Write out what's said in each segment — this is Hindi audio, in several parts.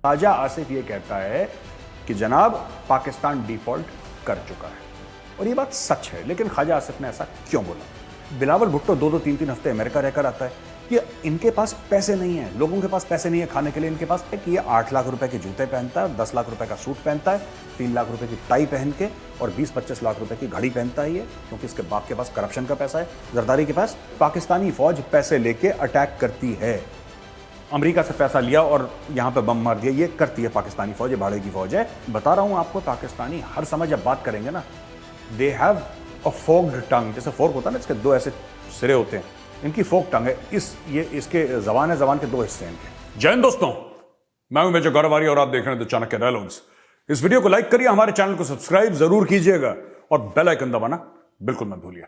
ख्वाजा आसिफ ये कहता है कि जनाब पाकिस्तान डिफॉल्ट कर चुका है, और ये बात सच है। लेकिन ख्वाजा आसिफ ने ऐसा क्यों बोला? बिलावल भुट्टो 2-2 3-3 हफ्ते अमेरिका रहकर आता है कि इनके पास पैसे नहीं है, लोगों के पास पैसे नहीं है खाने के लिए। इनके पास है कि ये 8 लाख रुपए के जूते पहनता है, 10 लाख रुपए का सूट पहनता है, 3 लाख रुपए की टाई पहन के, और 20-25 लाख रुपए की घड़ी पहनता है ये, क्योंकि इसके बाप के पास करप्शन का पैसा है, जरदारी के पास। पाकिस्तानी फौज पैसे लेके अटैक करती है, अमेरिका से पैसा लिया और यहां पे बम मार दिया, ये करती है पाकिस्तानी फौज, ये भाड़े की फौज है। बता रहा हूं आपको, पाकिस्तानी हर समय जब बात करेंगे ना, दे हैव अ फोक्ड टंग। जैसे फोर्क होता है ना, इसके 2 ऐसे सिरे होते हैं, इनकी फोक टंग है। इसके जबान है, जबान के 2 हिस्से हैं इनके। जय हिंद दोस्तों, मैं हूं मेजर गौरव आर्य और आप देख रहे हैं द चाणक्य डायलॉग्स। इस वीडियो को लाइक करिए, हमारे चैनल को सब्सक्राइब जरूर कीजिएगा और बेल आइकन दबाना बिल्कुल मत भूलिए।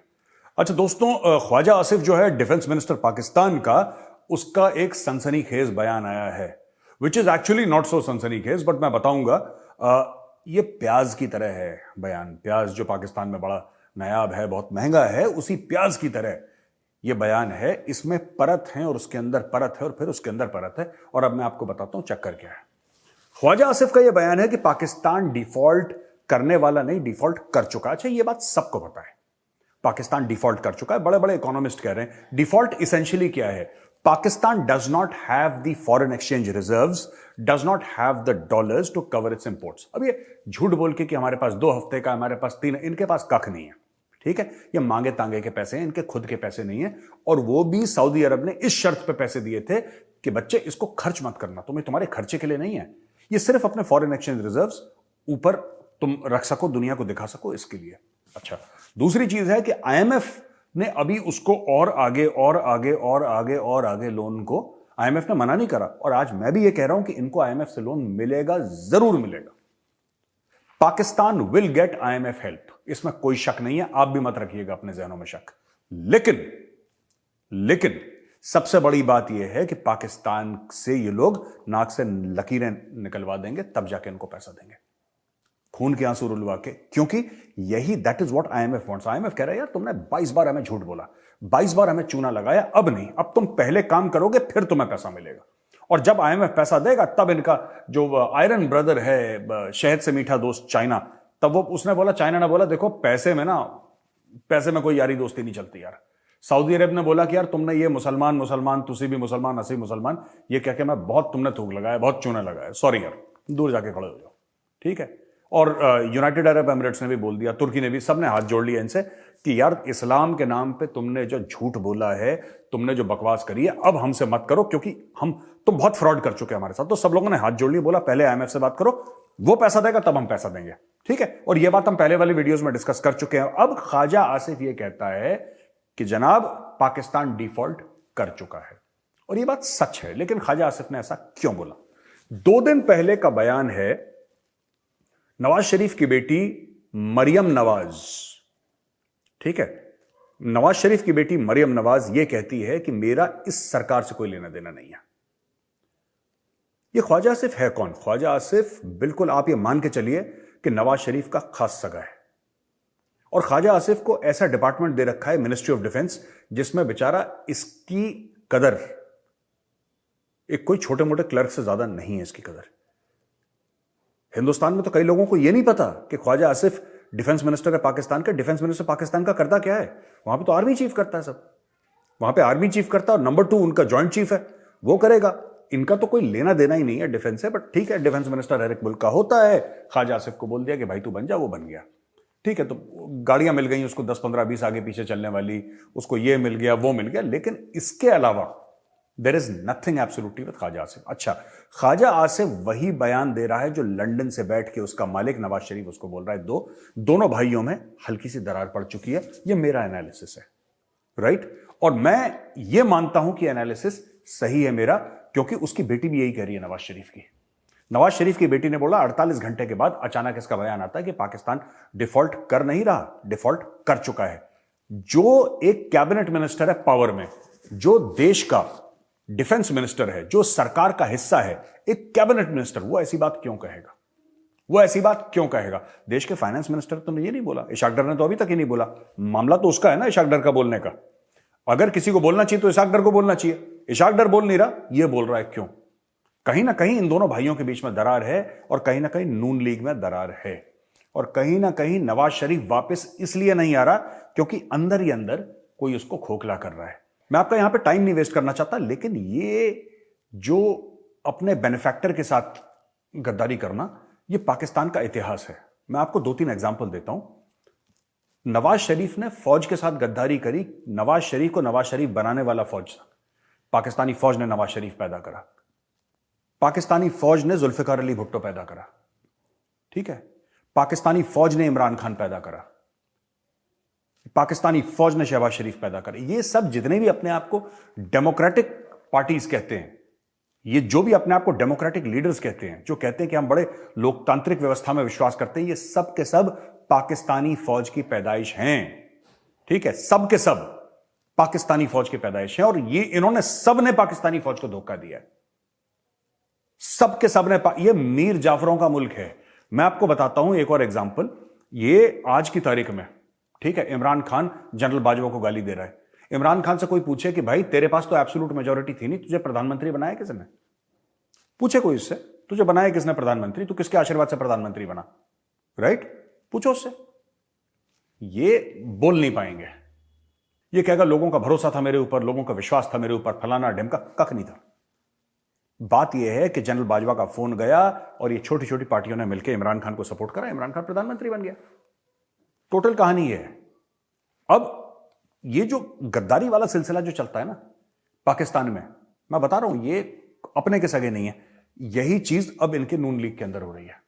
अच्छा दोस्तों, ख्वाजा आसिफ जो है डिफेंस मिनिस्टर पाकिस्तान का, उसका एक सनसनीखेज बयान आया है, which is actually not so सनसनीखेज, बट मैं बताऊंगा। ये प्याज की तरह है बयान। प्याज जो पाकिस्तान में बड़ा नायाब है, बहुत महंगा है, उसी प्याज की तरह ये बयान है। इसमें परत है और उसके अंदर परत है और फिर उसके अंदर परत है, और अब मैं आपको बताता हूं चक्कर क्या है। ख्वाजा आसिफ का यह बयान है कि पाकिस्तान डिफॉल्ट करने वाला नहीं, डिफॉल्ट कर चुका। अच्छा, यह बात सबको पता है, पाकिस्तान डिफॉल्ट कर चुका है। बड़े बड़े इकोनॉमिस्ट कह रहे हैं डिफॉल्ट इसेंशियली क्या है। Pakistan does not have the foreign exchange reserves, does not have the dollars to cover its imports. अब ये झूठ बोल के कि हमारे पास 2 हफ्ते का, हमारे पास 3, इनके पास कख नहीं है, ठीक है। ये मांगे तांगे के पैसे हैं, इनके खुद के पैसे नहीं है, और वो भी सऊदी अरब ने इस शर्त पे पैसे दिए थे कि बच्चे इसको खर्च मत करना, तुम्हें तुम्हारे खर्चे के लिए नहीं है, ये सिर्फ अपने फॉरेन एक्सचेंज रिजर्व्स ऊपर तुम रख सको, दुनिया को दिखा सको, इसके लिए। अच्छा, दूसरी चीज है कि आईएमएफ ने अभी उसको और आगे और आगे और आगे और आगे लोन को आईएमएफ ने मना नहीं करा, और आज मैं भी ये कह रहा हूं कि इनको आईएमएफ से लोन मिलेगा, जरूर मिलेगा। Pakistan will get IMF help, इसमें कोई शक नहीं है, आप भी मत रखिएगा अपने जहनों में शक। लेकिन सबसे बड़ी बात यह है कि पाकिस्तान से ये लोग नाक से लकीरें निकलवा देंगे, तब जाके इनको पैसा देंगे, खून के आंसू रुलवा के, क्योंकि यही that is what IMF wants. IMF कह रहा है यार तुमने 22 बार हमें झूठ बोला, 22 बार हमें चूना लगाया, अब नहीं, अब तुम पहले काम करोगे फिर तुम्हें पैसा मिलेगा। और जब आईएमएफ पैसा देगा तब इनका जो आयरन ब्रदर है, शहद से मीठा दोस्त चाइना, तब वो उसने बोला, चाइना ने बोला देखो पैसे में कोई यारी दोस्ती नहीं चलती यार। सऊदी अरब ने बोला कि यार तुमने ये मुसलमान तुसी भी मुसलमान असी मुसलमान, ये कह के मैं बहुत तुमने थूक लगाया, बहुत चूना लगाया, सॉरी यार, दूर जाके खड़े हो जाओ, ठीक है। और यूनाइटेड अरब एमिरेट्स ने भी बोल दिया, तुर्की ने भी, सबने हाथ जोड़ लिया इनसे कि यार इस्लाम के नाम पे तुमने जो झूठ बोला है, तुमने जो बकवास करी है, अब हमसे मत करो, क्योंकि तुम बहुत फ्रॉड कर चुके हैं हमारे साथ। तो सब लोगों ने हाथ जोड़ लिया, बोला पहले आईएमएफ से बात करो, वो पैसा देगा तब हम पैसा देंगे, ठीक है। और ये बात हम पहले वाली वीडियोस में डिस्कस कर चुके हैं। अब ख्वाजा आसिफ ये कहता है कि जनाब पाकिस्तान डिफॉल्ट कर चुका है, और ये बात सच है। लेकिन ख्वाजा आसिफ ने ऐसा क्यों बोला? 2 दिन पहले का बयान है नवाज शरीफ की बेटी मरियम नवाज, ठीक है। नवाज शरीफ की बेटी मरियम नवाज यह कहती है कि मेरा इस सरकार से कोई लेना देना नहीं है। यह ख्वाजा आसिफ है कौन? ख्वाजा आसिफ बिल्कुल आप ये मान के चलिए कि नवाज शरीफ का खास सगा है, और ख्वाजा आसिफ को ऐसा डिपार्टमेंट दे रखा है, मिनिस्ट्री ऑफ डिफेंस, जिसमें बेचारा इसकी कदर एक कोई छोटे मोटे क्लर्क से ज्यादा नहीं है। इसकी कदर हिंदुस्तान में तो कई लोगों को यह नहीं पता कि ख्वाजा आसिफ डिफेंस मिनिस्टर है पाकिस्तान का। डिफेंस मिनिस्टर पाकिस्तान का करता क्या है? वहां पे तो आर्मी चीफ करता है सब, वहां पे आर्मी चीफ करता है, और नंबर 2 उनका जॉइंट चीफ है, वो करेगा। इनका तो कोई लेना देना ही नहीं है डिफेंस से, बट ठीक है, डिफेंस मिनिस्टर हर एक मुल्क का होता है। ख्वाजा आसिफ को बोल दिया कि भाई तू बन जा, वो बन गया, ठीक है। तो गाड़ियां मिल गई उसको 10, 15, 20 आगे पीछे चलने वाली, उसको ये मिल गया, वो मिल गया, लेकिन इसके अलावा there is nothing absolutely with Khawaja Asif. अच्छा, ख्वाजा आसिफ वही बयान दे रहा है जो लंदन से बैठ के उसका मालिक नवाज शरीफ उसको बोल रहा है। दोनों भाइयों में हल्की सी दरार पड़ चुकी है, ये मेरा एनालिसिस है, राइट। और मैं ये मानता हूं कि एनालिसिस सही है मेरा, क्योंकि उसकी बेटी भी यही कह रही है नवाज शरीफ की। नवाज शरीफ की बेटी ने बोला 48 घंटे के बाद अचानक इसका बयान आता है कि पाकिस्तान डिफॉल्ट कर नहीं रहा, डिफॉल्ट कर चुका है। जो एक कैबिनेट मिनिस्टर है पावर में, जो देश का डिफेंस मिनिस्टर है, जो सरकार का हिस्सा है, एक कैबिनेट मिनिस्टर, वो ऐसी बात क्यों कहेगा? वो ऐसी बात क्यों कहेगा? देश के फाइनेंस मिनिस्टर तो ने ये नहीं बोला, इशाक डर ने तो अभी तक ही नहीं बोला। मामला तो उसका है ना, इशाक डर का बोलने का। अगर किसी को बोलना चाहिए तो इशाक डर को बोलना चाहिए। इशाक डर बोल नहीं रहा, ये बोल रहा है, क्यों? कहीं ना कहीं इन दोनों भाइयों के बीच में दरार है, और कहीं ना कहीं नून लीग में दरार है, और कहीं ना कहीं नवाज शरीफ वापस इसलिए नहीं आ रहा क्योंकि अंदर ही अंदर कोई उसको खोखला कर रहा है। मैं आपका यहां पे टाइम नहीं वेस्ट करना चाहता, लेकिन ये जो अपने बेनिफैक्टर के साथ गद्दारी करना, ये पाकिस्तान का इतिहास है। मैं आपको 2-3 एग्जाम्पल देता हूं। नवाज शरीफ ने फौज के साथ गद्दारी करी। नवाज शरीफ को नवाज शरीफ बनाने वाला फौज था। पाकिस्तानी फौज ने नवाज शरीफ पैदा करा। पाकिस्तानी फौज ने जुल्फिकार अली भुट्टो पैदा करा। ठीक है, पाकिस्तानी फौज ने इमरान खान पैदा करा। पाकिस्तानी फौज ने शहबाज शरीफ पैदा करा। ये सब जितने भी अपने आप को डेमोक्रेटिक पार्टीज कहते हैं, ये जो भी अपने आप को डेमोक्रेटिक लीडर्स कहते हैं, जो कहते हैं कि हम बड़े लोकतांत्रिक व्यवस्था में विश्वास करते हैं, ये सब के सब पाकिस्तानी फौज की पैदाइश हैं। ठीक है, सब के सब पाकिस्तानी फौज की पैदाइश है, और ये इन्होंने सब ने पाकिस्तानी फौज को धोखा दिया है। सब के सब ने ये मीर जाफरों का मुल्क है। मैं आपको बताता हूं एक और एग्जांपल। ये आज की तारीख में, ठीक है, इमरान खान जनरल बाजवा को गाली दे रहा है। इमरान खान से कोई पूछे कि भाई तेरे पास तो एब्सोल्यूट मेजोरिटी थी नहीं, तुझे प्रधानमंत्री बनाया किसने? पूछे कोई इससे, तुझे बनाया किसने प्रधानमंत्री? तू किसके आशीर्वाद से प्रधानमंत्री बना? राइट? पूछो उससे। ये बोल नहीं पाएंगे। ये कहेगा लोगों का भरोसा था मेरे ऊपर, लोगों का विश्वास था मेरे ऊपर, फलाना ढिमका, कख नहीं था। बात यह है कि जनरल बाजवा का फोन गया और ये छोटी छोटी पार्टियों ने मिलकर इमरान खान को सपोर्ट करा, इमरान खान प्रधानमंत्री बन गया। टोटल कहानी यह है। अब ये जो गद्दारी वाला सिलसिला जो चलता है ना पाकिस्तान में, मैं बता रहा हूं, ये अपने के सगे नहीं है। यही चीज अब इनके नून लीग के अंदर हो रही है।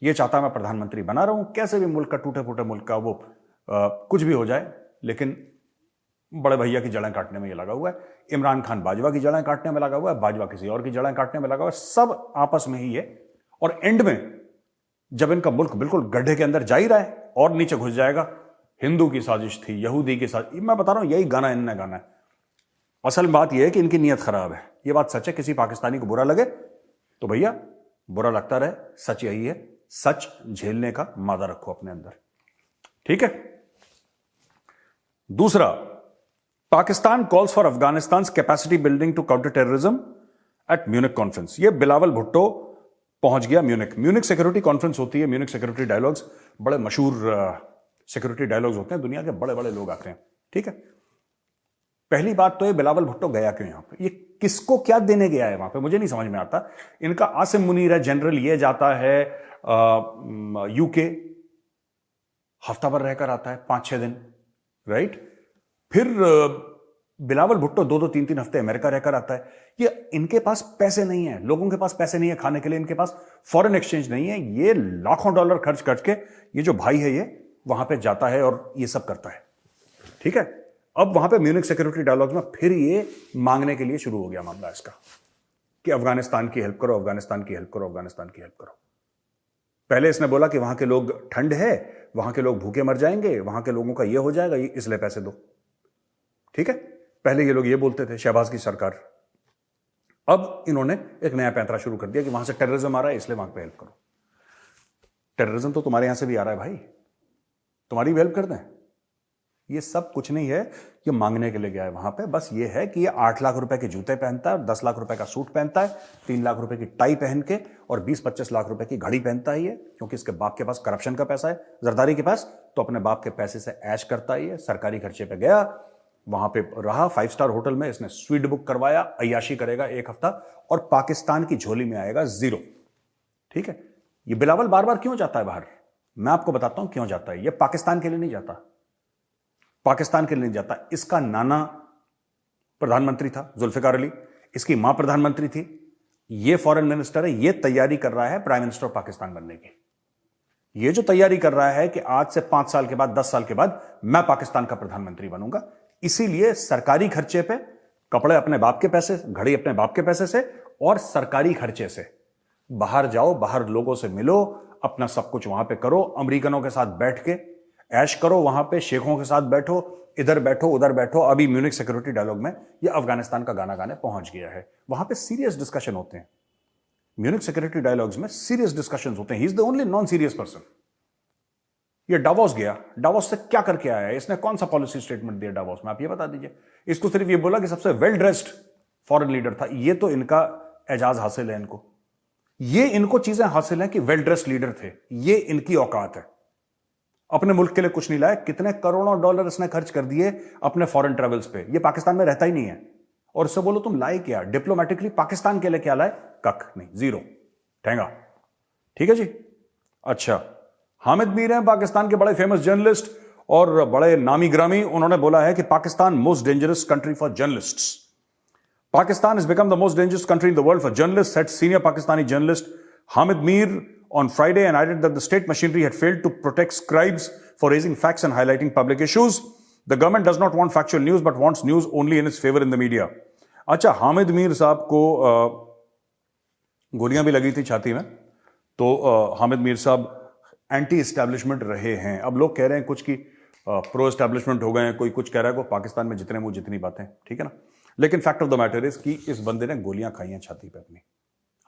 ये चाहता है मैं प्रधानमंत्री बना रहा हूं, कैसे भी मुल्क का, टूटे फूटे मुल्क का, वो कुछ भी हो जाए, लेकिन बड़े भैया की जड़ें काटने में ये लगा हुआ है। इमरान खान बाजवा की जड़ें काटने में लगा हुआ है, बाजवा किसी और की जड़ें काटने में लगा हुआ है। सब आपस में ही है, और एंड में जब इनका मुल्क बिल्कुल गड्ढे के अंदर जा ही रहा है और नीचे घुस जाएगा, हिंदू की साजिश थी, यहूदी की साजिश, मैं बता रहा हूं यही गाना इनने गाना है। असल बात यह है कि इनकी नीयत खराब है। यह बात सच है। किसी पाकिस्तानी को बुरा लगे तो भैया बुरा लगता रहे, सच यही है। सच झेलने का मादा रखो अपने अंदर। ठीक है। दूसरा, Pakistan calls for Afghanistan capacity building to counter terrorism at Munich conference. ये बिलावल भुट्टो पहुंच गया म्यूनिक। म्यूनिक सिक्योरिटी कॉन्फ्रेंस होती है, म्यूनिक सिक्योरिटी डायलॉग्स, बड़े मशहूर सिक्योरिटी डायलॉग्स होते हैं, दुनिया के बड़े बड़े लोग आते हैं। ठीक है। पहली बात तो ये बिलावल भुट्टो गया क्यों यहां पे? ये किसको क्या देने गया है वहां पे, मुझे नहीं समझ में आता। इनका आसिम मुनीर है जनरल, ये जाता है यूके, हफ्ता भर रहकर आता है, 5-6 दिन, राइट। फिर बिलावल भुट्टो 2-2, 3-3 हफ्ते अमेरिका रहकर आता है। ये इनके पास पैसे नहीं है, लोगों के पास पैसे नहीं है खाने के लिए, इनके पास फॉरेन एक्सचेंज नहीं है। ये लाखों डॉलर खर्च करके ये जो भाई है ये वहां पे जाता है और ये सब करता है। ठीक है। अब वहां पे म्यूनिक सिक्योरिटी डायलॉग्स में फिर ये मांगने के लिए शुरू हो गया मामला इसका कि अफगानिस्तान की हेल्प करो, अफगानिस्तान की हेल्प करो, अफगानिस्तान की हेल्प करो। पहले इसने बोला कि वहां के लोग, ठंड है, वहां के लोग भूखे मर जाएंगे, वहां के लोगों का ये हो जाएगा, इसलिए पैसे दो। ठीक है। पहले ये लोग ये बोलते थे, शहबाज की सरकार। अब इन्होंने एक नया पैंतरा शुरू कर दिया कि वहां से टेररिज्म आ रहा है, इसलिए वहां पे हेल्प करो। टेररिज्म तो तुम्हारे यहां से भी आ रहा है भाई, तुम्हारी भी हेल्प कर दें। ये सब कुछ नहीं है, ये मांगने के लिए गया है वहां पे। बस ये है कि ये 8 लाख रुपए के जूते पहनता है, 10 लाख रुपए का सूट पहनता है, 3 लाख रुपए की टाई पहन के, और 20-25 लाख रुपए की घड़ी पहनता है ये, क्योंकि इसके बाप के पास करप्शन का पैसा है, जरदारी के पास, तो अपने बाप के पैसे से ऐश करता है ये। सरकारी खर्चे पे गया, वहां पे रहा 5 स्टार होटल में, इसने स्वीट बुक करवाया, अय्याशी करेगा 1 हफ्ता, और पाकिस्तान की झोली में आएगा 0। ठीक है। ये बिलावल बार बार क्यों जाता है बाहर? मैं आपको बताता हूं क्यों जाता है। ये पाकिस्तान के लिए नहीं जाता, पाकिस्तान के लिए नहीं जाता। इसका नाना प्रधानमंत्री था जुल्फिकार अली, इसकी मां प्रधानमंत्री थी, ये फॉरेन मिनिस्टर है, ये तैयारी कर रहा है प्राइम मिनिस्टर ऑफ पाकिस्तान बनने की। ये जो तैयारी कर रहा है कि आज से 5 साल के बाद, 10 साल के बाद मैं पाकिस्तान का प्रधानमंत्री बनूंगा। इसीलिए सरकारी खर्चे पे, कपड़े अपने बाप के पैसे, घड़ी अपने बाप के पैसे से, और सरकारी खर्चे से बाहर जाओ, बाहर लोगों से मिलो, अपना सब कुछ वहां पे करो, अमेरिकनों के साथ बैठ के ऐश करो, वहां पे शेखों के साथ बैठो, इधर बैठो उधर बैठो। अभी म्यूनिक सिक्योरिटी डायलॉग में ये अफगानिस्तान का गाना गाने पहुंच गया है। वहां पे सीरियस डिस्कशन होते हैं, म्यूनिक सिक्योरिटी डायलॉग्स में सीरियस डिस्कशंस होते हैं। He is the only non serious person. ये डावोस गया, डावोस से क्या करके आया है, इसने कौन सा पॉलिसी स्टेटमेंट दिया डावोस में, आप ये बता दीजिए। इसको सिर्फ ये बोला कि सबसे वेल ड्रेस्ड फॉरेन लीडर था। ये तो इनका एजाज हासिल है इनको, ये इनको चीजें हासिल हैं कि वेल ड्रेस्ड लीडर थे, ये इनकी औकात है। अपने मुल्क के लिए कुछ नहीं लाए, कितने करोड़ों डॉलर इसने खर्च कर दिए अपने फॉरेन ट्रेवल्स पे, ये पाकिस्तान में रहता ही नहीं है। और इससे बोलो तुम लाए क्या डिप्लोमेटिकली, पाकिस्तान के लिए क्या लाए, कख नहीं, जीरो, ठेंगा। ठीक है जी। अच्छा, हामिद मीर हैं पाकिस्तान के बड़े फेमस जर्नलिस्ट और बड़े नामी ग्रामी, उन्होंने बोला है कि Pakistan most dangerous country for journalists. Pakistan has become the most dangerous country in the world for journalists, said senior Pakistani journalist Hamid Mir on Friday, and added that the state machinery had failed to protect scribes for raising facts and highlighting public issues. The government does not want factual news but wants news only in its favor in the media. अच्छा, हामिद मीर साहब को गोलियां भी लगी थी छाती में, तो हामिद मीर साहब एंटी एस्टैब्लिशमेंट रहे हैं। अब लोग कह रहे हैं कुछ कि प्रो एस्टैब्लिशमेंट हो गए हैं, कोई कुछ कह रहा है, को पाकिस्तान में जितने मुंह जितनी बातें, ठीक है ना। लेकिन fact of the matter is कि इस बंदे ने गोलियां खाई हैं छाती पे अपनी,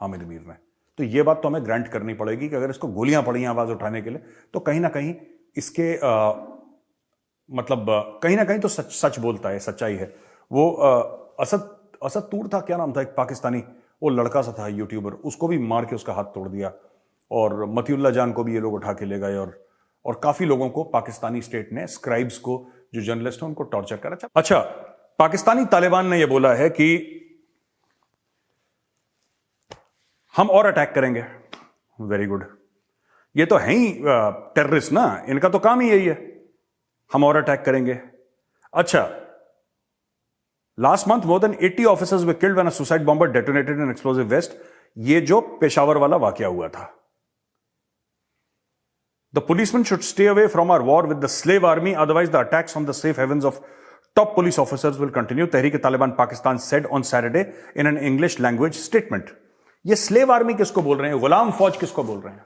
हामिद मीर ने। तो ये बात तो हमें ग्रांट करनी पड़ेगी कि अगर इसको गोलियां पड़ी हैं आवाज उठाने के लिए, तो कहीं ना कहीं इसके मतलब कहीं ना कहीं तो सच बोलता है, सच्चाई है। वो असद तूर था, क्या नाम था एक पाकिस्तानी, वो लड़का सा था यूट्यूबर, उसको भी मार के उसका हाथ तोड़ दिया, और मतीउल्लाह जान को भी ये लोग उठा के ले गए, और काफी लोगों को पाकिस्तानी स्टेट ने, स्क्राइब्स को, जो जर्नलिस्ट हैं, उनको टॉर्चर करा। अच्छा, पाकिस्तानी तालिबान ने यह बोला है कि हम और अटैक करेंगे। वेरी गुड, ये तो है ही टेररिस्ट ना, इनका तो काम ही यही है, हम और अटैक करेंगे। अच्छा, last month more than 80 officers were killed when a suicide bomber detonated in explosive vest. ये जो पेशावर वाला वाकया हुआ था। The policemen should stay away from our war with the slave army, otherwise the attacks on the safe havens of top police officers will continue, Tehreek-e-Taliban Pakistan said on Saturday in an English language statement. ये स्लेव आर्मी किसको बोल रहे हैं, गुलाम फौज किसको बोल रहे हैं,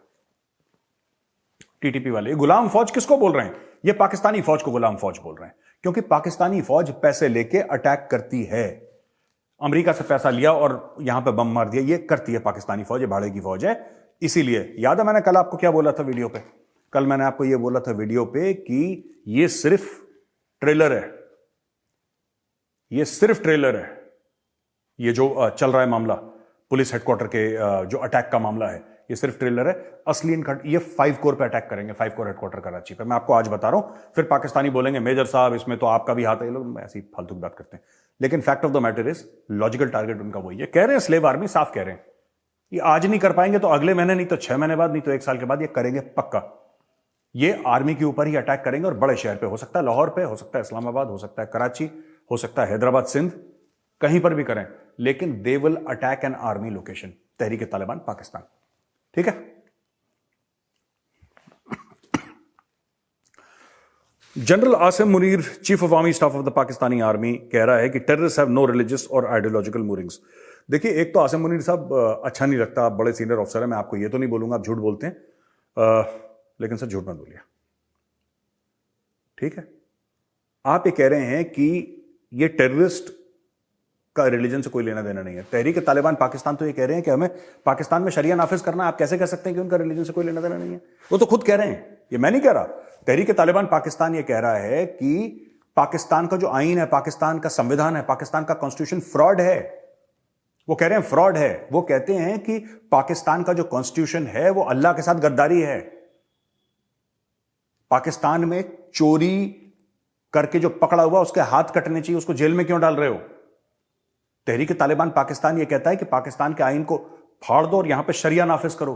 टीटीपी वाले गुलाम फौज किसको बोल रहे हैं, ये पाकिस्तानी फौज को गुलाम फौज बोल रहे हैं, क्योंकि पाकिस्तानी फौज पैसे लेके अटैक करती है। अमेरिका से पैसा लिया और यहां पे बम मार दिया, ये करती है पाकिस्तानी फौज, ये भाड़े की फौज है। इसीलिए याद है मैंने कल आपको क्या बोला था वीडियो पे, कल मैंने आपको ये बोला था वीडियो पे कि ये सिर्फ ट्रेलर है, ये सिर्फ ट्रेलर है। ये जो चल रहा है मामला पुलिस हेडक्वार्टर के जो अटैक का मामला है, ये सिर्फ ट्रेलर है। असली इनका ये 5 कोर पे अटैक करेंगे, 5 कोर हेडक्वार्टर कराची पे। मैं आपको आज बता रहा हूं, फिर पाकिस्तानी बोलेंगे मेजर साहब इसमें तो आपका भी हाथ है, ये लोग ऐसी फालतू की बात करते हैं। लेकिन fact of the matter is logical target उनका वही है। कह रहे हैं स्लेव आर्मी, साफ कह रहे हैं, ये आज नहीं कर पाएंगे तो अगले महीने, नहीं तो 6 महीने बाद, नहीं तो 1 साल के बाद ये करेंगे पक्का। ये आर्मी के ऊपर ही अटैक करेंगे और बड़े शहर पे, हो सकता है लाहौर पे, हो सकता है इस्लामाबाद, हो सकता है कराची, हो सकता है हैदराबाद, सिंध, कहीं पर भी करें, लेकिन they will attack an army location, Tehrik-e-Taliban Pakistan. ठीक है। General Asim Munir, chief of army staff of the Pakistani army, कह रहा है कि टेररिस्ट हैव नो रिलीजियस और आइडियोलॉजिकल मूविंग्स। देखिए, एक तो आसिम मुनीर साहब अच्छा नहीं लगता, आप बड़े सीनियर ऑफिसर है, मैं आपको ये तो नहीं बोलूंगा आप झूठ बोलते हैं, लेकिन सर झूठ मत बोलिए, ठीक है। आप ये कह रहे हैं कि ये टेररिस्ट का रिलीजन से कोई लेना देना नहीं है। तहरीक-ए-तालिबान पाकिस्तान तो ये कह रहे हैं कि हमें पाकिस्तान में शरिया नाफिज करना है। आप कैसे कह सकते हैं कि उनका रिलीजन से कोई लेना देना नहीं है? वो तो खुद कह रहे हैं, ये मैं नहीं कह रहा। तहरीक-ए-तालिबान पाकिस्तान ये कह रहा है कि पाकिस्तान का जो आईन है, पाकिस्तान का संविधान है, पाकिस्तान का कॉन्स्टिट्यूशन फ्रॉड है। वो कह रहे हैं फ्रॉड है। वो कहते हैं कि पाकिस्तान का जो कॉन्स्टिट्यूशन है वो अल्लाह के साथ गद्दारी है। पाकिस्तान में चोरी करके जो पकड़ा हुआ उसके हाथ कटने चाहिए, उसको जेल में क्यों डाल रहे हो? तहरीक-ए-तालिबान पाकिस्तान ये कहता है कि पाकिस्तान के आईन को फाड़ दो और यहां पे शरिया नाफिज करो।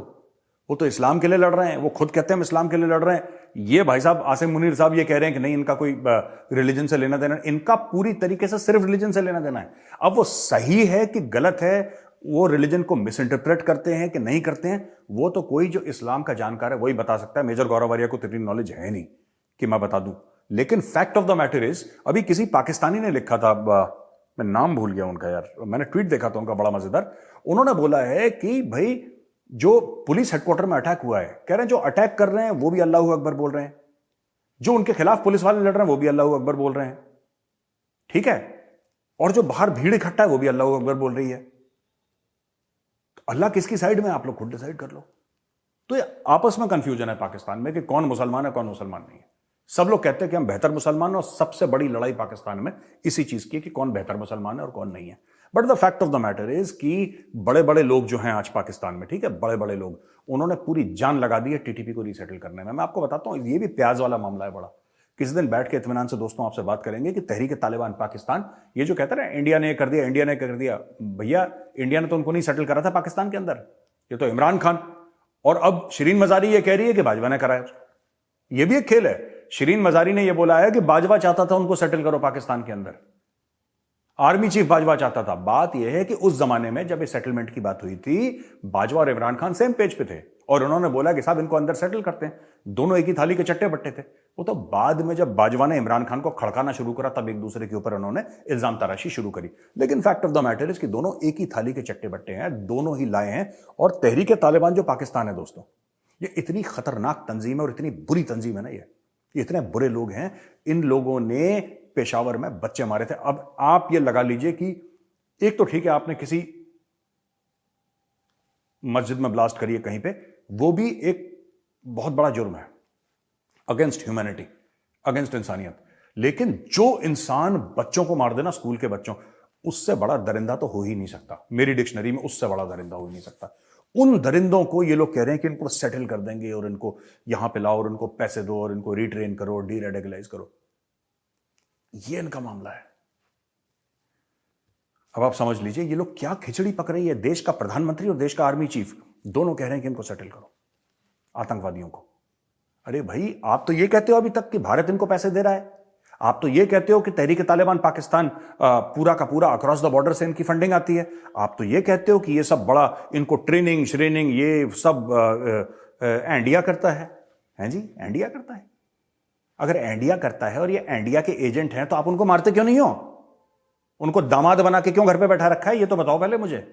वो तो इस्लाम के लिए लड़ रहे हैं, वो खुद कहते हैं हम इस्लाम के लिए लड़ रहे हैं। ये भाई साहब आसिम मुनीर साहब ये कह रहे हैं कि नहीं, इनका कोई रिलीजन से लेना देना, इनका पूरी तरीके से सिर्फ रिलीजन से लेना देना है। अब वो सही है कि गलत है, वो रिलीजन को मिस इंटरप्रेट करते हैं कि नहीं करते हैं, वो तो कोई जो इस्लाम का जानकार है वही बता सकता है। मेजर गौरव वारिया को इतनी नॉलेज है नहीं कि मैं बता दूं। लेकिन fact of the matter is, अभी किसी पाकिस्तानी ने लिखा था, मैं नाम भूल गया उनका यार, मैंने ट्वीट देखा था उनका बड़ा मजेदार। उन्होंने बोला है कि भाई जो पुलिस हेडक्वार्टर में अटैक हुआ है, कह रहे हैं जो अटैक कर रहे हैं वो भी अल्लाहू अकबर बोल रहे हैं, जो उनके खिलाफ पुलिस वाले लड़ रहे हैं वो भी अल्लाहू अकबर बोल रहे हैं, ठीक है, और जो बाहर भीड़ इकट्ठा है वो भी अल्लाहू अकबर बोल रही है। तो अल्लाह किसकी साइड में, आप लोग खुद डिसाइड कर लो। तो ये आपस में कंफ्यूजन है पाकिस्तान में कि कौन मुसलमान है कौन मुसलमान नहीं है। सब लोग कहते हैं कि हम बेहतर मुसलमान हैं और सबसे बड़ी लड़ाई पाकिस्तान में इसी चीज की है कि कौन बेहतर मुसलमान है और कौन नहीं है। But the fact of the matter is कि बड़े बड़े लोग जो हैं आज पाकिस्तान में, ठीक है, बड़े बड़े लोग, उन्होंने पूरी जान लगा दी है टीटीपी को रीसेटल करने में। मैं आपको बताता हूं, ये भी प्याज वाला मामला है बड़ा। किसी दिन बैठ के इत्मीनान से दोस्तों आपसे बात करेंगे कि तहरीक तालिबान पाकिस्तान, ये जो कहते हैं ना इंडिया ने कर दिया, इंडिया ने कर दिया, भैया इंडिया ने तो उनको नहीं सेटल करा था पाकिस्तान के अंदर, ये तो इमरान खान। और अब शिरीन मजारी ये कह रही है कि बाजवा ने कराया। ये भी एक खेल है। शिरीन मजारी ने यह बोला है कि बाजवा चाहता था उनको सेटल करो पाकिस्तान के अंदर, आर्मी चीफ बाजवा चाहता था। बात यह है कि उस जमाने में जब इस सेटलमेंट की बात हुई थी, बाजवा और इमरान खान सेम पेज पे थे और उन्होंने बोला कि साहब इनको अंदर सेटल करते हैं। दोनों एक ही थाली के चट्टे बट्टे थे। वो तो बाद में जब बाजवा ने इमरान खान को खड़काना शुरू करा, तब एक दूसरे के ऊपर उन्होंने इल्जाम तराशी शुरू करी। लेकिन fact of the matter is कि दोनों एक ही थाली के चट्टे बट्टे हैं, दोनों ही लाए हैं। और तहरीक तालिबान जो पाकिस्तान है दोस्तों, ये इतनी खतरनाक तंजीम है और इतनी बुरी तंजीम है ना, ये इतने बुरे लोग हैं। इन लोगों ने पेशावर में बच्चे मारे थे। अब आप ये लगा लीजिए कि एक तो ठीक है आपने किसी मस्जिद में ब्लास्ट करी है कहीं पे, वो भी एक बहुत बड़ा जुर्म है अगेंस्ट ह्यूमैनिटी, अगेंस्ट इंसानियत। लेकिन जो इंसान बच्चों को मार देना, स्कूल के बच्चों, उससे बड़ा दरिंदा तो हो ही नहीं सकता। मेरी डिक्शनरी में उससे बड़ा दरिंदा हो ही नहीं सकता। उन दरिंदों को ये लोग कह रहे हैं कि इनको सेटल कर देंगे और इनको यहां पे लाओ और इनको पैसे दो और इनको रिट्रेन करो, डीरेडिकलाइज करो। ये इनका मामला है। अब आप समझ लीजिए ये लोग क्या खिचड़ी पक रही है। देश का प्रधानमंत्री और देश का आर्मी चीफ दोनों कह रहे हैं कि इनको सेटल करो, आतंकवादियों को। अरे भाई, आप तो ये कहते हो अभी तक कि भारत इनको पैसे दे रहा है। आप तो ये कहते हो कि तहरीक तालिबान पाकिस्तान पूरा का पूरा अक्रॉस द बॉर्डर से इनकी फंडिंग आती है। आप तो ये कहते हो कि ये सब बड़ा इनको ट्रेनिंग श्रेनिंग ये सब इंडिया करता है। हैं जी, इंडिया करता है। अगर इंडिया करता है और ये इंडिया के एजेंट हैं तो आप उनको मारते क्यों नहीं हो? उनको दामाद बना के क्यों घर पे बैठा रखा है? ये तो बताओ पहले मुझे।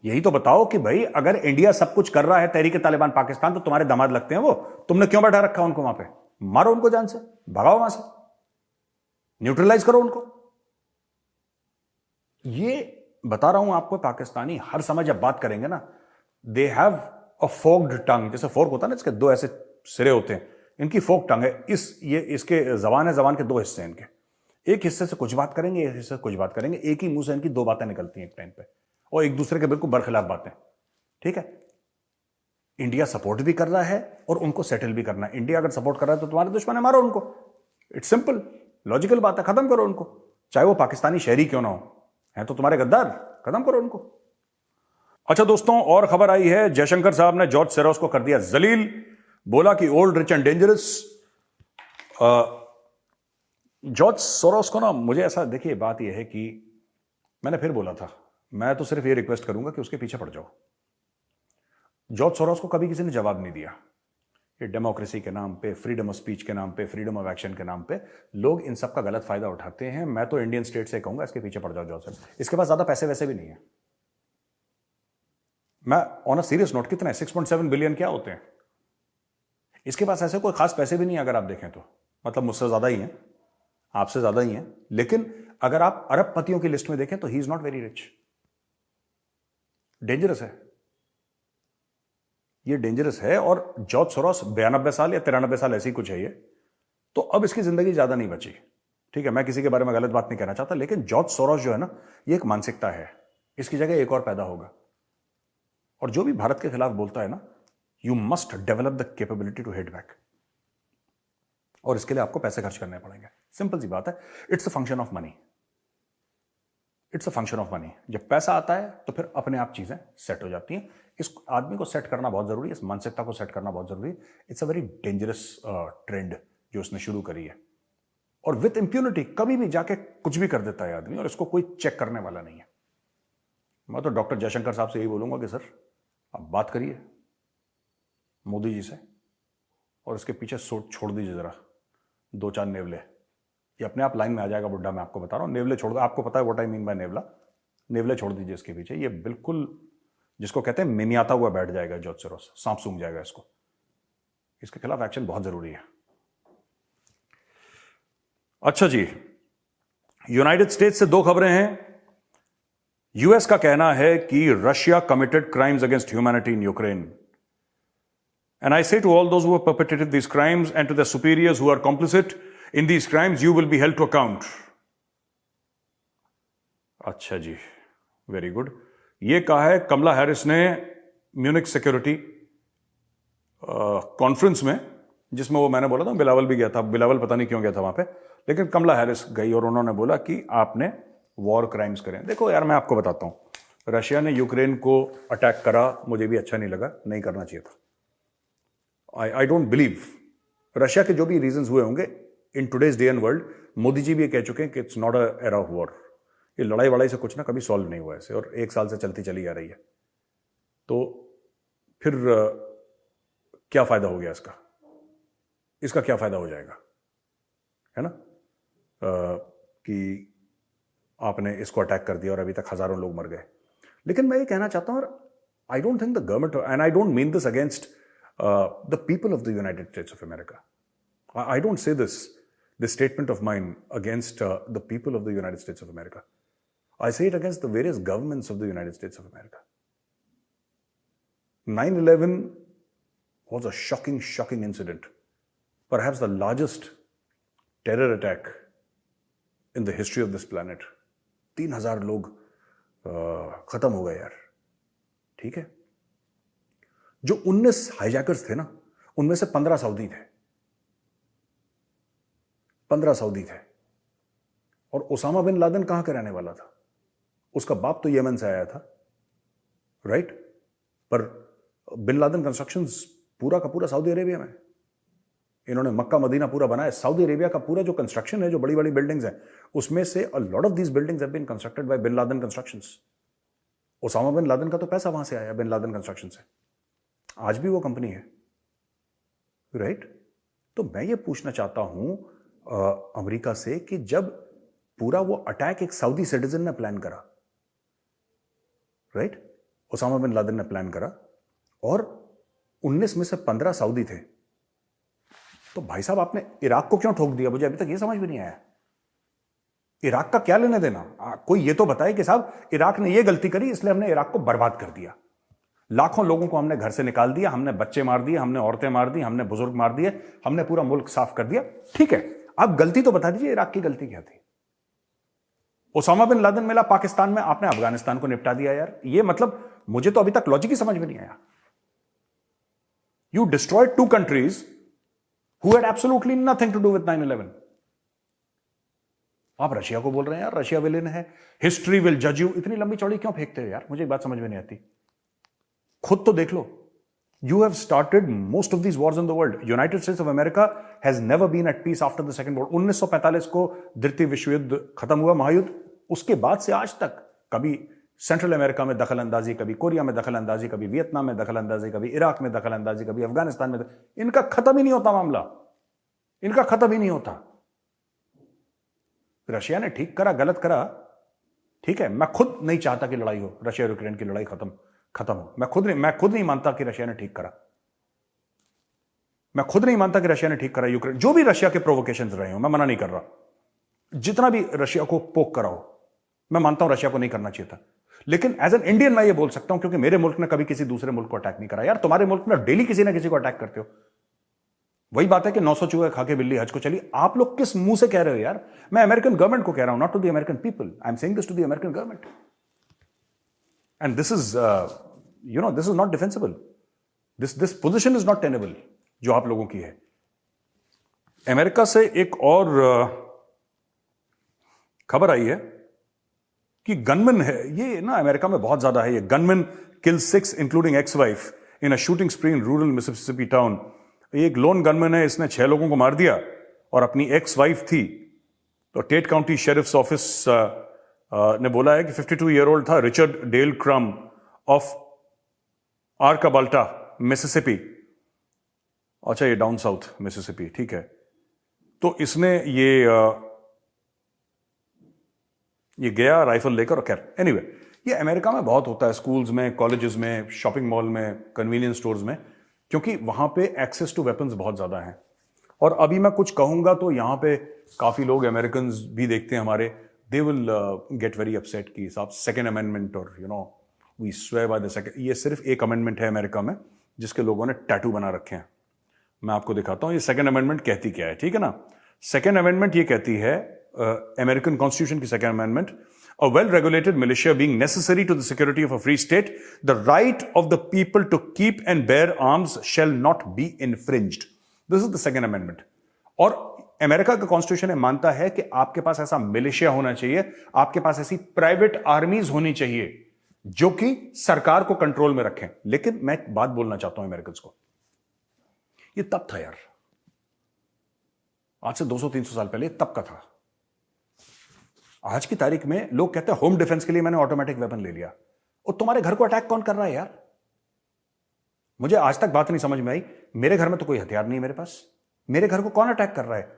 यही तो बताओ कि भाई अगर इंडिया सब कुछ कर रहा है तहरीक तालिबान पाकिस्तान, तो तुम्हारे दामाद लगते हैं वो, तुमने क्यों बैठा रखा उनको वहां पे? मारो उनको जान से, भगाओ वहां से, न्यूट्रलाइज करो उनको। ये बता रहा हूं आपको, पाकिस्तानी हर समय जब बात करेंगे ना, दे हैव अ फोक्ड टंग। जैसे फोर्क होता है ना, इसके दो ऐसे सिरे होते हैं, इनकी फोक टंग है। इसके जबान है, जबान के दो हिस्से हैं इनके। एक हिस्से से कुछ बात करेंगे, एक हिस्से से कुछ बात करेंगे। एक ही मुंह से इनकी दो बातें निकलती हैं एक टाइम पे, और एक दूसरे के बिल्कुल बरखिलाफ बातें। ठीक है, इंडिया सपोर्ट भी कर रहा है और उनको सेटल भी करना है। इंडिया अगर सपोर्ट कर रहा है तो तुम्हारे दुश्मन है, मारो उनको। इट्स सिंपल, लॉजिकल बात है, खत्म करो उनको, चाहे वो पाकिस्तानी शहरी क्यों ना हो, है तो तुम्हारे गद्दार, खत्म करो उनको। अच्छा दोस्तों, और खबर आई है, जयशंकर साहब ने जॉर्ज सोरोस को कर दिया जलील। बोला कि old rich and dangerous. George Soros को ना, मुझे ऐसा, देखिए बात यह है कि मैंने फिर बोला था, मैं तो सिर्फ ये रिक्वेस्ट करूंगा कि उसके पीछे पड़ जाओ। जॉर्ज सोरोस को कभी किसी ने जवाब नहीं दिया। ये डेमोक्रेसी के नाम पे, फ्रीडम ऑफ स्पीच के नाम पे, फ्रीडम ऑफ एक्शन के नाम पे लोग इन सब का गलत फायदा उठाते हैं। मैं तो इंडियन स्टेट से कहूंगा इसके पीछे पड़ जाओ जॉर्ज सोरोस। इसके पास ज्यादा पैसे वैसे भी नहीं है। मैं ऑन अ सीरियस नोट, कितने 6.7 बिलियन क्या होते हैं इसके पास? ऐसे कोई खास पैसे भी नहीं अगर आप देखें तो, मतलब मुझसे ज्यादा ही हैं, आपसे ज्यादा ही हैं। लेकिन अगर आप अरबपतियों की लिस्ट में देखें तो he is not very rich. Dangerous है, ये डेंजरस है। और जॉर्ज सोरोस 92 साल या 93 साल ऐसी कुछ है ये, तो अब इसकी जिंदगी ज्यादा नहीं बची। ठीक है, मैं किसी के बारे में गलत बात नहीं कहना चाहता, लेकिन जॉर्ज सोरोस जो है ना, ये एक मानसिकता है, इसकी जगह एक और पैदा होगा। और जो भी भारत के खिलाफ बोलता है ना, you must develop the capability to hit back, और इसके लिए आपको पैसे खर्च करने पड़ेंगे। सिंपल सी बात है, it's a function of money, it's a function of money. जब पैसा आता है तो फिर अपने आप चीजें सेट हो जाती हैं। इस आदमी को सेट करना बहुत जरूरी है, इस मानसिकता को सेट करना बहुत जरूरी है। It's a very dangerous trend जो उसने शुरू करी है, और विथ इंप्यूनिटी कभी भी जाके कुछ भी कर देता है आदमी, और इसको कोई चेक करने वाला नहीं है। मैं तो डॉक्टर जयशंकर साहब से यही बोलूंगा कि सर आप बात करिए मोदी जी से, और इसके पीछे छोड़ दीजिए जरा 2-4 नेवले। ये अपने आप लाइन में आ जाएगा बुड्ढा, मैं आपको बता रहा हूं। नेवले छोड़ दो, आपको पता है व्हाट आई मीन बाय नेवला। नेवले छोड़ दीजिए इसके पीछे। ये बिल्कुल जिसको कहते हैं मिमियाता हुआ बैठ जाएगा जॉर्ज सोरोस, सांप सूंघ जाएगा इसको। इसके खिलाफ एक्शन बहुत जरूरी है। अच्छा जी, यूनाइटेड स्टेट्स से 2 खबरें हैं। यूएस का कहना है कि Russia committed crimes against humanity in Ukraine, And I say to all those who have perpetrated these crimes and to their superiors who are complicit in these crimes, you will be held to account. अच्छा जी, वेरी गुड. ये कहा है कमला हैरिस ने म्यूनिक सिक्योरिटी कॉन्फ्रेंस में, जिसमें वो मैंने बोला था बिलावल भी गया था. बिलावल पता नहीं क्यों गया था वहां पे, लेकिन कमला हैरिस गई और उन्होंने बोला कि आपने वॉर क्राइम्स करें. देखो यार, मैं आपको बताता हूं, रशिया ने यूक्रेन को अटैक करा, मुझे भी अच्छा नहीं लगा, नहीं करना चाहिए था. I don't believe. रशिया के जो भी रीजंस हुए होंगे in today's day and world, Modi ji भी कह चुके हैं कि it's not a era of war. ये लड़ाई वड़ाई से कुछ ना कभी सॉल्व नहीं हुआ ऐसे, और 1 साल से चलती चली आ रही है. तो फिर क्या फायदा हो गया इसका क्या फायदा हो जाएगा, है ना, कि आपने इसको अटैक कर दिया और अभी तक हजारों लोग मर गए. लेकिन मैं ये कहना चाहता हूं, I don't think the government, and I don't mean this against the people of the United States of America. I don't say this statement of mine against the people of the United States of America. I say it against the various governments of the United States of America. 9/11 was a shocking incident. Perhaps the largest terror attack in the history of this planet. 3,000 लोग खत्म हो गए यार. ठीक है. जो 19 हाईजैकर्स थे ना, उनमें से 15 सऊदी थे. 15 सऊदी थे. और ओसामा बिन लादेन कहां का रहने वाला था? उसका बाप तो यमन से आया था, राइट? पर बिन लादेन कंस्ट्रक्शंस पूरा का पूरा सऊदी अरेबिया में. इन्होंने मक्का मदीना पूरा बनाया. सऊदी अरेबिया का पूरा जो कंस्ट्रक्शन है, जो बड़ी बड़ी बिल्डिंग्स हैं, उसमें से a lot of these buildings have been constructed by bin Laden constructions. Osama bin Laden का तो पैसा वहां से आया, बिन लादेन कंस्ट्रक्शन से. आज भी वो कंपनी है, राइट? तो मैं ये पूछना चाहता हूं अमेरिका से कि जब पूरा वो अटैक एक सऊदी सिटीजन ने प्लान करा, राइट? ओसामा बिन लादेन ने प्लान करा और 19 में से 15 सऊदी थे. तो भाई साहब, आपने इराक को क्यों ठोक दिया? मुझे अभी तक ये समझ भी नहीं आया. इराक का क्या लेने देना? कोई ये तो बताए कि साहब इराक ने ये गलती करी इसलिए हमने इराक को बर्बाद कर दिया. लाखों लोगों को हमने घर से निकाल दिया, हमने बच्चे मार दिए, हमने औरतें मार दी, हमने बुजुर्ग मार दिए, हमने पूरा मुल्क साफ कर दिया. ठीक है, अब गलती तो बता दीजिए, इराक की गलती क्या थी? ओसामा बिन लादेन मिला पाकिस्तान में, आपने अफगानिस्तान को निपटा दिया यार. ये मतलब मुझे तो अभी तक लॉजिक ही समझ में नहीं आया. You destroyed 2 countries who had absolutely nothing to do with 9/11. आप रशिया को बोल रहे हैं यार रशिया विलेन है, हिस्ट्री विल जज यू. इतनी लंबी चौड़ी क्यों फेंकते हो यार? मुझे एक बात समझ में नहीं आती. खुद तो देख लो. You have started most of these wars in the world. United States of America has never been at peace after the Second World. 1945 को द्वितीय विश्व युद्ध खत्म हुआ, महायुद्ध. उसके बाद से आज तक कभी सेंट्रल अमेरिका में दखल अंदाजी, कभी कोरिया में दखल अंदाजी, कभी वियतनाम में दखल अंदाजी, कभी इराक में दखल अंदाजी, कभी अफगानिस्तान में. इनका खत्म ही नहीं होता मामला. इनका खत्म ही नहीं होता. रशिया ने ठीक करा, गलत करा, ठीक है. मैं खुद नहीं चाहता कि लड़ाई हो, रशिया और यूक्रेन की लड़ाई खत्म हो. मैं खुद नहीं मानता कि रशिया ने ठीक करा. मैं खुद नहीं मानता कि रशिया ने ठीक करा यूक्रेन. जो भी रशिया के प्रोवोकेशंस रहे हो, मैं मना नहीं कर रहा. जितना भी रशिया को पोक करा हो, मैं मानता हूं रशिया को नहीं करना चाहिए था. लेकिन एज एन इंडियन मैं ये बोल सकता हूं, क्योंकि मेरे मुल्क ने कभी किसी दूसरे मुल्क को अटैक नहीं करा. यार तुम्हारे मुल्क में डेली किसी ना किसी को अटैक करते हो. वही बात है कि 900 चूहे खा के बिल्ली हज को चली. आप लोग किस मुंह से कह रहे हो यार? मैं अमेरिकन गवर्नमेंट को कह रहा हूं, not to the American people. I am saying this to the American government. And this is this is not defensible. This position is not tenable जो आप लोगों की है. अमेरिका से एक और खबर आई है कि गनमैन है, ये ना अमेरिका में बहुत ज्यादा है. ये gunman kill 6 including x-wife in a shooting स्प्री in rural Mississippi town. एक लोन गनमैन है, इसने 6 लोगों को मार दिया और अपनी एक्स-वाइफ थी. तो टेट काउंटी शेरिफ्स ऑफिस ने बोला है कि 52-year-old था रिचर्ड डेल क्रम ऑफ आर्काबाल्टा मिसिसिपी. अच्छा, ये डाउन साउथ मिसिसिपी, ठीक है. तो इसने ये गया राइफल लेकर. और खैर एनीवे, ये अमेरिका में बहुत होता है, स्कूल्स में, कॉलेजेस में, शॉपिंग मॉल में, कन्वीनियंस स्टोर्स में, क्योंकि वहां पे एक्सेस टू वेपन्स बहुत ज्यादा हैं. और अभी मैं कुछ कहूंगा तो यहां पे काफी लोग अमेरिकन भी देखते हैं हमारे, they will get very upset कि साहब सेकेंड अमेंडमेंट और we swear by the second. ये सिर्फ एक अमेंडमेंट है अमेरिका में जिसके लोगों ने टैटू बना रखे हैं। मैं आपको दिखाता हूं ये सेकेंड अमेंडमेंट कहती क्या है, ठीक है ना। सेकेंड अमेंडमेंट ये कहती है, अमेरिकन कॉन्स्टिट्यूशन की second amendment, a well-regulated militia being necessary to the security of a free state, the right of the people to keep and bear arms shall not be infringed. This is the second amendment. और अमेरिका का कॉन्स्टिट्यूशन मानता है कि आपके पास ऐसा मिलिशिया होना चाहिए, आपके पास ऐसी प्राइवेट आर्मीज होनी चाहिए जो कि सरकार को कंट्रोल में रखें। लेकिन मैं एक बात बोलना चाहता हूं अमेरिकन को, ये तब था यार, आज से 200-300 साल पहले तब का था। आज की तारीख में लोग कहते हैं होम डिफेंस के लिए मैंने ऑटोमेटिक वेपन ले लिया। और तुम्हारे घर को अटैक कौन कर रहा है यार? मुझे आज तक बात नहीं समझ में आई। मेरे घर में तो कोई हथियार नहीं, मेरे पास, मेरे घर को कौन अटैक कर रहा है?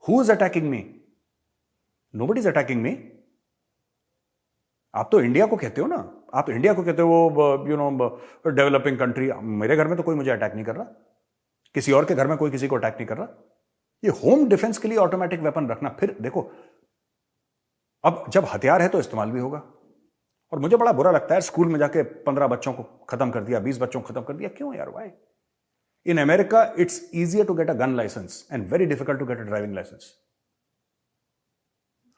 Who is attacking me? Nobody is attacking मी। आप तो इंडिया को कहते हो ना, आप इंडिया को कहते हो डेवलपिंग कंट्री। मेरे घर में तो कोई मुझे अटैक नहीं कर रहा, किसी और के घर में कोई किसी को अटैक नहीं कर रहा। ये होम डिफेंस के लिए ऑटोमेटिक वेपन रखना, फिर देखो अब जब हथियार है तो इस्तेमाल भी होगा। और मुझे बड़ा बुरा लगता है, स्कूल में जाके 15 बच्चों को खत्म कर दिया, 20 बच्चों को खत्म कर दिया। क्यों यार? Why? In America it's easier to get a gun license and very difficult to get a driving license.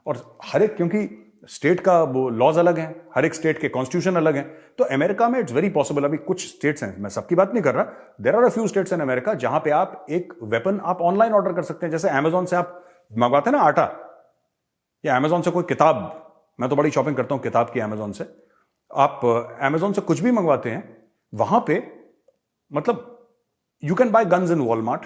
और हर एक, क्योंकि स्टेट का वो लॉज अलग हैं, हर एक स्टेट के कॉन्स्टिट्यूशन अलग हैं, तो अमेरिका में इट्स वेरी पॉसिबल। अभी कुछ स्टेट्स हैं, मैं सबकी बात नहीं कर रहा, there are a few states in America जहां पे आप एक वेपन आप ऑनलाइन ऑर्डर कर सकते हैं। जैसे अमेजॉन से आप मंगवाते हैं ना आटा, या अमेजॉन से कोई किताब, मैं तो बड़ी शॉपिंग करता हूं किताब की अमेजॉन से। आप अमेजॉन से कुछ भी मंगवाते हैं, वहां पे मतलब you can buy guns in Walmart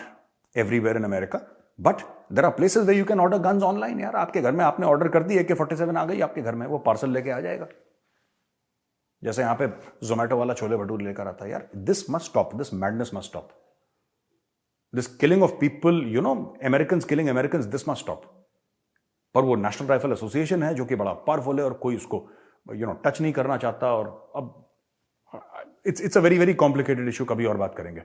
everywhere in America, but there are places where you can order guns online. यार आपके घर में आपने ऑर्डर कर दी, AK-47 आ गई आपके घर में, वो पार्सल लेके आ जाएगा। जैसे यहां पे जोमेटो वाला छोले भटूरे लेकर आता है। यार this must stop, this madness must stop, this killing of people, Americans killing Americans, this must stop. पर वो नेशनल राइफल एसोसिएशन है जो कि बड़ा पावरफुल है और कोई उसको टच नहीं करना चाहता। और अब it's a very very complicated issue, कभी और बात करेंगे।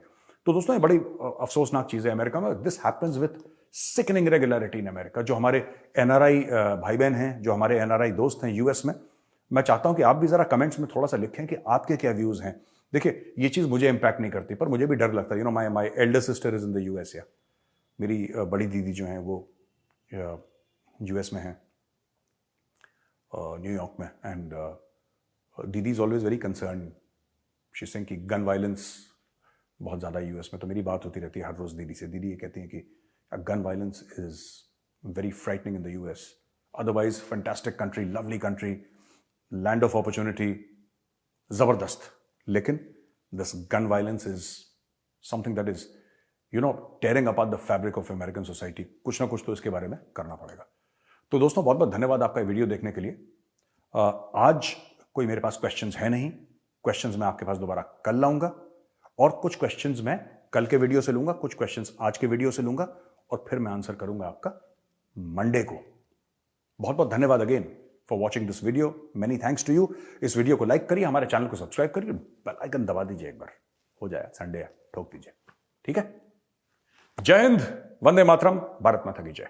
तो दोस्तों ये बड़ी अफसोसनाक चीज है अमेरिका में। This happens with sickening regularity in America. जो हमारे NRI भाई बहन हैं, जो हमारे NRI दोस्त हैं US में, मैं चाहता हूं कि आप भी जरा कमेंट्स में थोड़ा सा लिखें कि आपके क्या व्यूज हैं। देखिए ये चीज मुझे इंपैक्ट नहीं करती, पर मुझे भी डर लगता है। My elder sister is in the US। या मेरी बड़ी दीदी जो है वो US में है, न्यूयॉर्क में। एंड दीदी is always very concern, she saying कि गन वायलेंस बहुत ज़्यादा US में। तो मेरी बात होती रहती है हर रोज़ दीदी से। दीदी ये कहती हैं कि gun violence is very frightening in the US, otherwise fantastic country, lovely country, land of opportunity, ज़बरदस्त। लेकिन this gun violence is something that is tearing apart the fabric of American society. कुछ ना कुछ तो इसके बारे में करना पड़ेगा। तो दोस्तों बहुत बहुत धन्यवाद आपका वीडियो देखने के लिए। आज कोई मेरे पास क्वेश्चंस है नहीं, क्वेश्चंस मैं आपके पास दोबारा कल लाऊंगा, और कुछ क्वेश्चंस मैं कल के वीडियो से लूंगा, कुछ क्वेश्चंस आज के वीडियो से लूंगा, और फिर मैं आंसर करूंगा आपका मंडे को। बहुत बहुत धन्यवाद again for watching this video. Many thanks to you. इस वीडियो को लाइक करिए, हमारे चैनल को सब्सक्राइब करिए, बेल आइकन दबा दीजिए, एक बार हो जाए संडे ठोक दीजिए, ठीक है। जय हिंद, वंदे मातरम, भारत माता की जय।